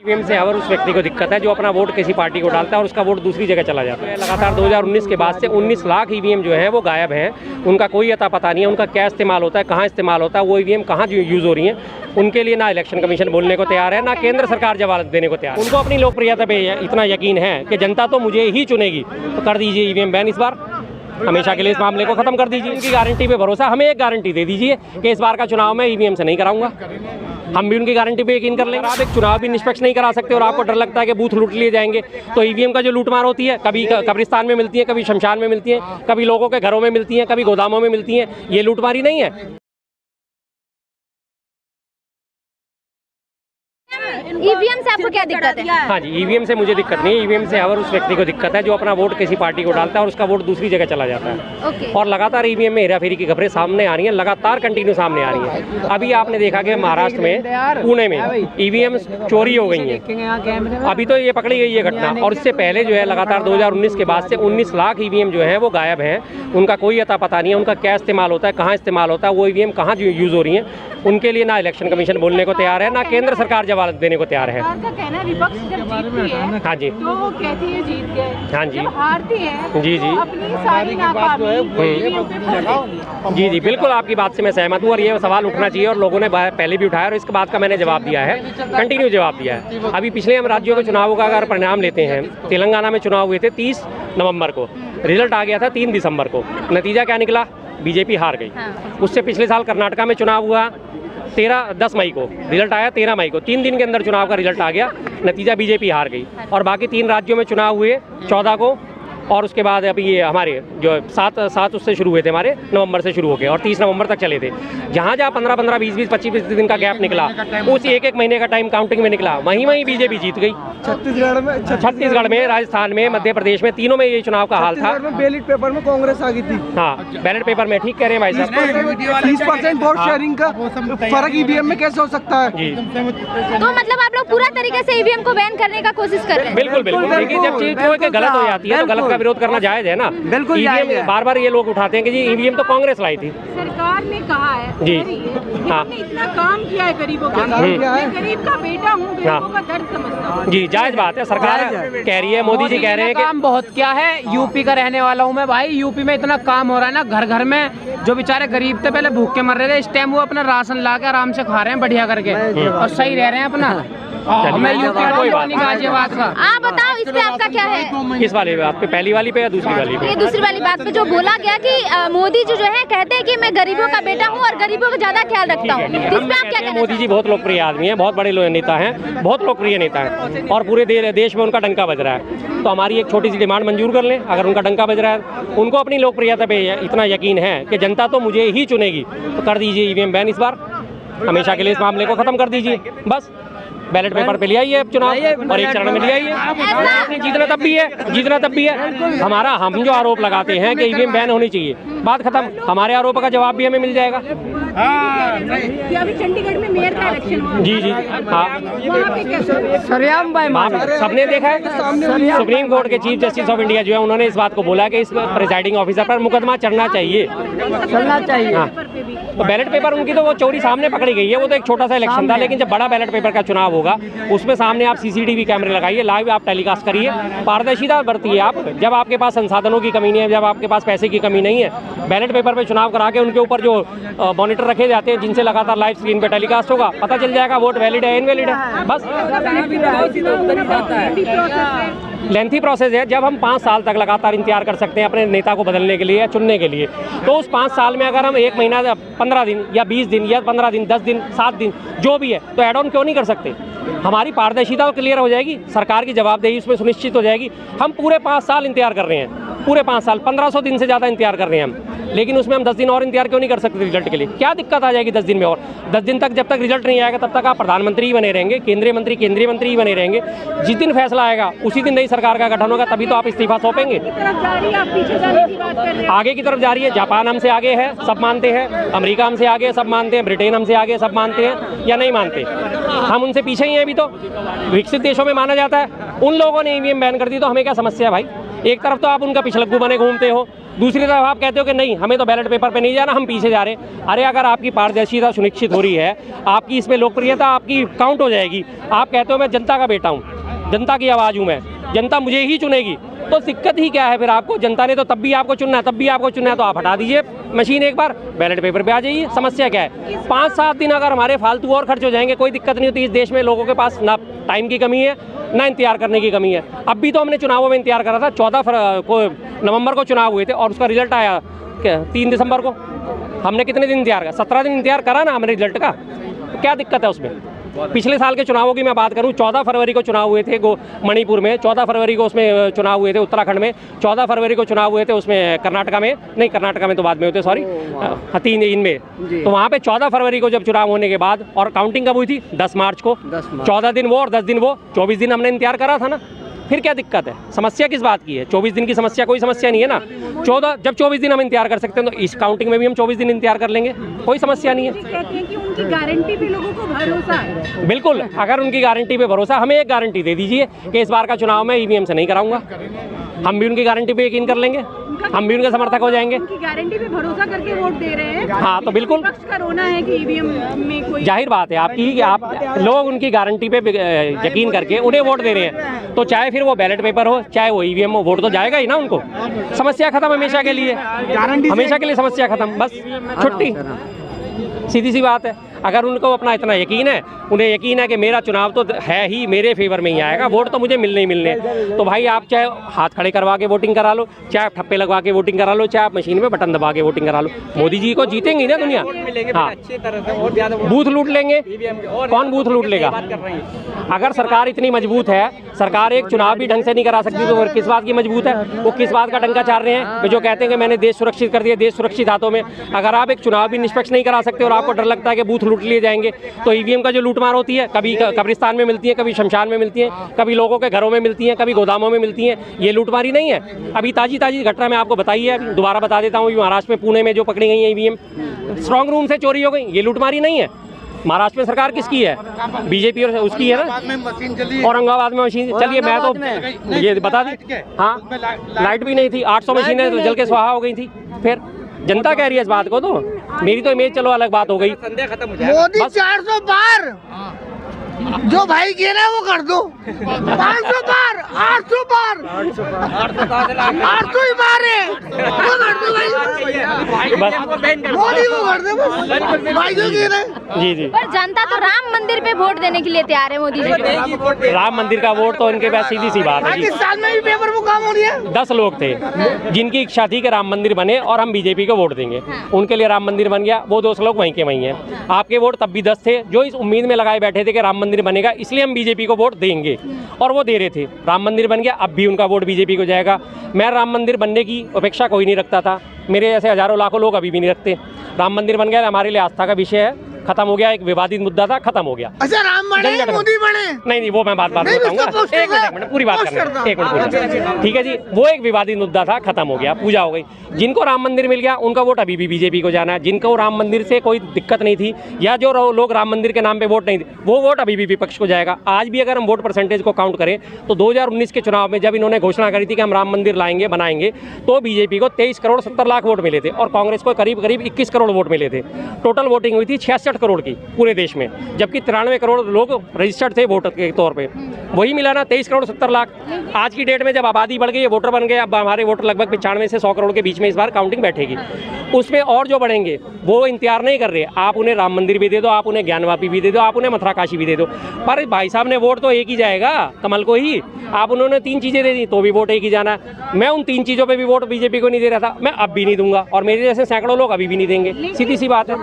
EVM से हर उस व्यक्ति को दिक्कत है जो अपना वोट किसी पार्टी को डालता है और उसका वोट दूसरी जगह चला जाता है। लगातार 2019 के बाद से 19 लाख ईवीएम जो है वो गायब हैं। उनका कोई अता पता नहीं है, उनका क्या इस्तेमाल होता है, कहाँ इस्तेमाल होता है, वो ईवीएम कहाँ यूज़ हो रही हैं, उनके लिए ना इलेक्शन कमीशन बोलने को तैयार है, ना केंद्र सरकार जवाब देने को तैयार है। उनको अपनी लोकप्रियता पे इतना यकीन है कि जनता तो मुझे ही चुनेगी, तो कर दीजिए ईवीएम बैन इस बार, हमेशा के लिए इस मामले को खत्म कर दीजिए। उनकी गारंटी पे भरोसा, हमें एक गारंटी दे दीजिए कि इस बार का चुनाव मैं ईवीएम से नहीं कराऊंगा, हम भी उनकी गारंटी पे यकीन कर लेंगे। आप एक चुनाव भी निष्पक्ष नहीं करा सकते और आपको डर लगता है कि बूथ लूट लिए जाएंगे, तो ईवीएम का जो लूटमार होती है, कभी कब्रिस्तान में मिलती है, कभी शमशान में मिलती है, कभी लोगों के घरों में मिलती है, कभी गोदामों में मिलती है, ये लूटमारी नहीं है। ईवीएम से आपको क्या दिक्कत है? हाँ जी, ईवीएम से मुझे दिक्कत नहीं है। ईवीएम से हर उस व्यक्ति को दिक्कत है जो अपना वोट किसी पार्टी को डालता है और उसका वोट दूसरी जगह चला जाता है। और लगातार ईवीएम में हेराफेरी की खबरें सामने आ रही हैं, लगातार कंटिन्यू सामने आ रही हैं। अभी आपने देखा कि महाराष्ट्र में, पुणे में ईवीएम चोरी हो गई हैं, अभी तो ये पकड़ी गई है घटना। और इससे पहले जो है लगातार 2019 के बाद से 19 लाख ईवीएम जो है वो गायब हैं। उनका कोई अता पता नहीं है, उनका क्या इस्तेमाल होता है, कहाँ इस्तेमाल होता है, वो ईवीएम कहाँ यूज़ हो रही हैं, उनके लिए ना इलेक्शन कमीशन बोलने को तैयार है, ना केंद्र सरकार जवाब देने को तैयार है। कहना है विपक्ष जब जीतती है, हाँ जी, तो वो कहती है जीत गए, हाँ जी, जब हारती है जी जी, तो अपनी सारी नाकामी जी जी, बिल्कुल आपकी बात से मैं सहमत हूँ और ये सवाल उठना चाहिए और लोगों ने पहले भी उठाया और इसके बाद का मैंने जवाब दिया है, कंटिन्यू जवाब दिया है। अभी पिछले हम राज्यों के चुनावों का अगर परिणाम लेते हैं, तेलंगाना में चुनाव हुए थे 30 नवंबर को, रिजल्ट आ गया था 3 दिसंबर को, नतीजा क्या निकला? बीजेपी हार गई। उससे पिछले साल कर्नाटका में चुनाव हुआ 10 मई को, रिजल्ट आया 13 मई को, 3 दिन के अंदर चुनाव का रिजल्ट आ गया, नतीजा बीजेपी हार गई। और बाकी 3 राज्यों में चुनाव हुए 14 को, और उसके बाद अभी ये हमारे जो 7 उससे शुरू हुए थे, हमारे नवंबर से शुरू हो गए और 30 नवंबर तक चले थे। जहाँ 15-15, 20-20, 25-25 दिन का गैप निकला, उस एक महीने का टाइम काउंटिंग में निकला, वहीं बीजेपी जीत गई। छत्तीसगढ़ में, राजस्थान में, मध्य प्रदेश में, तीनों में ये चुनाव का हाल था। बैलेट पेपर में कांग्रेस आ गई थी। हाँ, बैलेट पेपर में, ठीक कह रहे हैं भाई साहब, 30% वोट शेयरिंग का फर्क ईवीएम में कैसे हो सकता है? जी, तो मतलब आप लोग पूरा तरीके से ईवीएम को बैन करने का कोशिश कर रहे हैं? बिल्कुल बिल्कुल, देखिए जब चीज गलत हो जाती है तो गलत का विरोध करना जायज है ना। बिल्कुल, ईवीएम बार बार ये लोग उठाते हैं कि जी ईवीएम तो कांग्रेस लाई थी। सरकार ने कहा है जी, हाँ, हमने इतना काम किया है गरीबों के लिए, मैं गरीब का बेटा हूँ, गरीबों का दर्द समझता हूँ। जी, जायज बात है, सरकार कह रही है, मोदी जी कह रहे हैं कि काम बहुत क्या है। यूपी का रहने वाला हूँ मैं भाई, यूपी में इतना काम हो रहा है ना, घर घर में जो बेचारे गरीब थे पहले भूख के मर रहे थे, इस टाइम वो अपना राशन ला के आराम से खा रहे हैं बढ़िया करके और सही रह रहे हैं अपना। मैं यूपी गाजियाबाद का। आप बताओ इस पे आपका क्या है? किस वाली बात पे, पहली वाली पे या दूसरी वाली पे? ये दूसरी वाली बात पे जो बोला गया कि मोदी जी जो है कहते हैं कि मैं गरीबों का बेटा हूँ और गरीबों का ज्यादा ख्याल रखता हूँ, इस पे आप क्या कहना? मोदी जी बहुत लोकप्रिय आदमी है, बहुत बड़े नेता हैं, बहुत लोकप्रिय नेता हैं और पूरे देश में उनका डंका बज रहा है। तो हमारी एक छोटी सी डिमांड मंजूर कर लें, अगर उनका डंका बज रहा है, उनको अपनी लोकप्रियता पे इतना यकीन है कि जनता तो मुझे ही चुनेगी, तो कर दीजिए ईवीएम बैन इस बार, हमेशा के लिए इस मामले को खत्म कर दीजिए। बस बैलेट पेपर पे ले आइए चुनाव और एक चरण में ले आइए। आपने जीतना तब भी है, जीतना तब भी है। हमारा, हम जो आरोप लगाते हैं कि ईवीएम बैन होनी चाहिए, बात खत्म, हमारे आरोप का जवाब भी हमें मिल जाएगा। अभी चंडीगढ़ में मेयर का इलेक्शन हुआ, जी जी, हाँ, सरेआम भाई सबने देखा है, सुप्रीम कोर्ट के चीफ जस्टिस ऑफ इंडिया जो है उन्होंने इस बात को बोला कि इस प्रिजाइडिंग ऑफिसर पर मुकदमा चढ़ना चाहिए, चलना चाहिए। हाँ, तो बैलेट पेपर उनकी तो वो चोरी सामने पकड़ी गई है, वो तो एक छोटा सा इलेक्शन था, लेकिन जब बड़ा बैलेट पेपर का चुनाव होगा उसमें सामने आप सीसीटीवी कैमरे लगाइए, लाइव आप टेलीकास्ट करिए, पारदर्शिता बरतिए आप। जब आपके पास संसाधनों की कमी नहीं है, जब आपके पास पैसे की कमी नहीं है, बैलेट पेपर पे चुनाव करा के उनके ऊपर जो मॉनिटर रखे जाते हैं जिनसे लगातार लाइव स्क्रीन पे टेलीकास्ट होगा, पता चल जाएगा वोट वैलिड है इनवैलिड है। बस लेंथी प्रोसेस है। जब हम 5 साल तक लगातार इंतजार कर सकते हैं अपने नेता को बदलने के लिए या चुनने के लिए, तो उस 5 साल में अगर हम 1 महीना, 15 दिन या 20 दिन या 15 दिन, 10 दिन, 7 दिन जो भी है, तो एड ऑन क्यों नहीं कर सकते? हमारी पारदर्शिता क्लियर हो जाएगी, सरकार की जवाबदेही उसमें सुनिश्चित हो जाएगी। हम पूरे 5 साल इंतजार कर रहे हैं, पूरे 5 साल, 1500 दिन से ज़्यादा इंतजार कर रहे हैं हम, लेकिन उसमें हम 10 दिन और इंतजार क्यों नहीं कर सकते रिजल्ट के लिए? क्या दिक्कत आ जाएगी 10 दिन में? और 10 दिन तक जब तक रिजल्ट नहीं आएगा तब तक आप प्रधानमंत्री ही बने रहेंगे, केंद्रीय मंत्री ही बने रहेंगे। जिस दिन फैसला आएगा उसी दिन नई सरकार का गठन होगा, तभी तो आप इस्तीफा सौंपेंगे। आगे की तरफ जा रही है, जापान हमसे आगे है, सब मानते हैं, अमेरिका हमसे आगे है, सब मानते हैं, ब्रिटेन हमसे आगे, सब मानते हैं या नहीं मानते? हम उनसे पीछे ही हैं। अभी तो विकसित देशों में माना जाता है। उन लोगों ने ईवीएम बैन कर दी तो हमें क्या समस्या है भाई? एक तरफ तो आप उनका पिछलग्गू बने घूमते हो, दूसरी तरफ आप कहते हो कि नहीं हमें तो बैलेट पेपर पे नहीं जाना, हम पीछे जा रहे हैं। अरे अगर आपकी पारदर्शिता सुनिश्चित हो रही है, आपकी इसमें लोकप्रियता आपकी काउंट हो जाएगी, आप कहते हो मैं जनता का बेटा हूँ, जनता की आवाज़ हूँ मैं, जनता मुझे ही चुनेगी, तो दिक्कत ही क्या है फिर आपको? जनता ने तो तब भी आपको चुनना है, तब भी आपको चुनना है, तो आप हटा दीजिए मशीन एक बार, बैलेट पेपर पे आ जाइए। समस्या क्या है? 5-7 दिन अगर हमारे फालतू और खर्च हो जाएंगे, कोई दिक्कत नहीं होती। इस देश में लोगों के पास ना टाइम की कमी है, ना इंतजार करने की कमी है। अब भी तो हमने चुनावों में इंतजार करा था, 14 नवंबर को चुनाव हुए थे और उसका रिजल्ट आया 3 दिसंबर को। हमने कितने दिन इंतजार करा? 17 दिन इंतजार करा ना हमने रिजल्ट का। तो क्या दिक्कत है उसमें? पिछले साल के चुनावों की मैं बात करूं, 14 फरवरी को चुनाव हुए थे मणिपुर में, 14 फरवरी को उसमें चुनाव हुए थे उत्तराखंड में, 14 फरवरी को चुनाव हुए थे उसमें कर्नाटका में, नहीं कर्नाटका में तो बाद में होते, सॉरी, 3 इनमें। तो वहाँ पे 14 फरवरी को जब चुनाव होने के बाद, और काउंटिंग कब हुई थी? 10 मार्च को। 14 दिन वो और 10 दिन वो, 24 दिन हमने इंतजार करा था ना। फिर क्या दिक्कत है? समस्या किस बात की है? 24 दिन की समस्या कोई समस्या नहीं है ना। 24 दिन हम इंतजार कर सकते हैं, तो इस काउंटिंग में भी हम 24 दिन इंतजार कर लेंगे, कोई समस्या नहीं है। कहते हैं कि उनकी गारंटी पे लोगों को भरोसा है। बिल्कुल, अगर उनकी गारंटी पे भरोसा, हमें एक गारंटी दे दीजिए कि इस बार का चुनाव मैं ईवीएम से नहीं कराऊंगा, हम भी उनकी गारंटी पे यकीन कर लेंगे, हम भी उनके समर्थक हो जाएंगे। उनकी गारंटी पे भरोसा करके वोट दे रहे हैं। हाँ तो बिल्कुल पक्ष का रोना है कि ईवीएम में कोई, जाहिर बात है आपकी कि आप लोग उनकी गारंटी पे यकीन करके उन्हें वोट दे रहे हैं, तो चाहे फिर वो बैलेट पेपर हो चाहे वो ईवीएम हो, वोट तो जाएगा ही ना उनको। समस्या खत्म हमेशा के लिए, हमेशा के लिए समस्या खत्म, बस छुट्टी, सीधी सी बात है। अगर उनको अपना इतना यकीन है, उन्हें यकीन है कि मेरा चुनाव तो है ही, मेरे फेवर में ही आएगा, वोट तो मुझे मिलने ही मिलने, तो भाई आप चाहे हाथ खड़े करवा के वोटिंग करा लो, चाहे आप ठप्पे लगवा के वोटिंग करा लो, चाहे आप मशीन में बटन दबा के वोटिंग करा लो, मोदी जी को जीतेंगी ना दुनिया। हाँ, बूथ लूट लेंगे, कौन बूथ लूट लेगा? अगर सरकार इतनी मजबूत है, सरकार एक चुनाव भी ढंग से नहीं करा सकती, तो किस बात की मजबूत है? वो किस बात का डंका चार रहे हैं जो कहते हैं कि मैंने देश सुरक्षित कर दिया, देश सुरक्षित हाथों में। अगर आप एक चुनाव भी निष्पक्ष नहीं करा सकते और आपको डर लगता है कि बूथ लूट लिए जाएंगे, तो ईवीएम का जो लूटमार होती है, कभी कब्रिस्तान में मिलती है, कभी शमशान में मिलती है, कभी लोगों के घरों में मिलती है, कभी गोदामों में मिलती है, ये लूटमारी नहीं है? अभी ताजी घटना मैं आपको बताई है, दोबारा बता देता हूँ। महाराष्ट्र में पुणे में जो पकड़ी गई है ईवीएम, स्ट्रॉन्ग रूम से चोरी हो गई, ये लूटमारी नहीं है? महाराष्ट्र में सरकार किसकी है? बीजेपी और उसकी है ना। औरंगाबाद में मशीन चलिए, मैं तो ये बता दी, हाँ लाइट भी नहीं थी, 800 मशीनें तो जल के स्वाहा हो गई थी। फिर जनता कह रही है इस बात को, तो मेरी तो इमेज चलो अलग बात हो गई। मोदी 400 पार, जो भाई कह रहे हैं वो कर दो, 500 पार, 800 पार, 800 ही पार है, वो कर दो भाई, बस मोदी को कर दो बस, भाई जो कह रहे हैं। जी जी, पर जनता तो राम मंदिर पे वोट देने के लिए तैयार है मोदी जी को। राम मंदिर का वोट तो इनके पास सीधी सी बात है जी। पाकिस्तान में भी पेपर वो काम हो रही है। 10 लोग थे जिनकी इच्छा थी कि राम मंदिर बने और हम बीजेपी को वोट देंगे, उनके लिए राम मंदिर बन गया, वो 200 लोग वहीं के वहीं हैं। आपके वोट तब भी 10 थे जो इस उम्मीद में लगाए बैठे थे कि राम मंदिर बनेगा, इसलिए हम बीजेपी को वोट देंगे, और वो दे रहे थे। राम मंदिर बन गया, अब भी उनका वोट बीजेपी को जाएगा। मैं राम मंदिर बनने की अपेक्षा कोई नहीं रखता था, मेरे जैसे हजारों लाखों लोग अभी भी नहीं रखते। राम मंदिर बन गया, हमारे लिए आस्था का विषय है, खत्म हो गया, एक विवादित मुद्दा था, खत्म हो गया। अच्छा, राम बने मोदी बने? नहीं, वो मैं बात बताऊंगा, एक मिनट पूरी बात करना, एक मिनट, ठीक है जी। वो एक विवादित मुद्दा था, खत्म हो गया, पूजा हो गई। जिनको राम मंदिर मिल गया उनका वोट अभी भी बीजेपी को जाना है। जिनको राम मंदिर से कोई दिक्कत नहीं थी, या जो लोग राम मंदिर के नाम पे वोट नहीं थे, वो वोट अभी भी विपक्ष को जाएगा। आज भी अगर हम वोट परसेंटेज को काउंट करें तो 2019 के चुनाव में जब इन्होंने घोषणा करी थी कि हम राम मंदिर लाएंगे, बनाएंगे, तो बीजेपी को 23 करोड़ 70 लाख वोट मिले थे और कांग्रेस को करीब 21 करोड़ वोट मिले थे। टोटल वोटिंग हुई थी 66 करोड़ की पूरे देश में, जबकि 93 करोड़ लोग रजिस्टर्ड थे वोटर के तौर पे। वही मिला ना, 23 करोड़ 70 लाख। आज की डेट में जब आबादी बढ़ गई, वोटर बन गए, अब हमारे वोटर लगभग 95 से 100 करोड़ के बीच में इस बार काउंटिंग बैठेगी। उसमें और जो बढ़ेंगे वो इंतजार नहीं कर रहे। आप उन्हें राम मंदिर भी दे दो, आप उन्हें ज्ञानवापी भी दे दो, आप उन्हें मथुरा काशी भी दे दो, पर भाई साहब ने वोट तो एक ही जाएगा, कमल को ही। आप उन्होंने 3 चीज़ें दे दी तो भी वोट एक ही जाना। मैं उन 3 चीज़ों पे भी वोट बीजेपी को नहीं दे रहा था, मैं अब भी नहीं दूंगा, और मेरे जैसे सैकड़ों लोग अभी भी नहीं देंगे, सीधी सी बात है।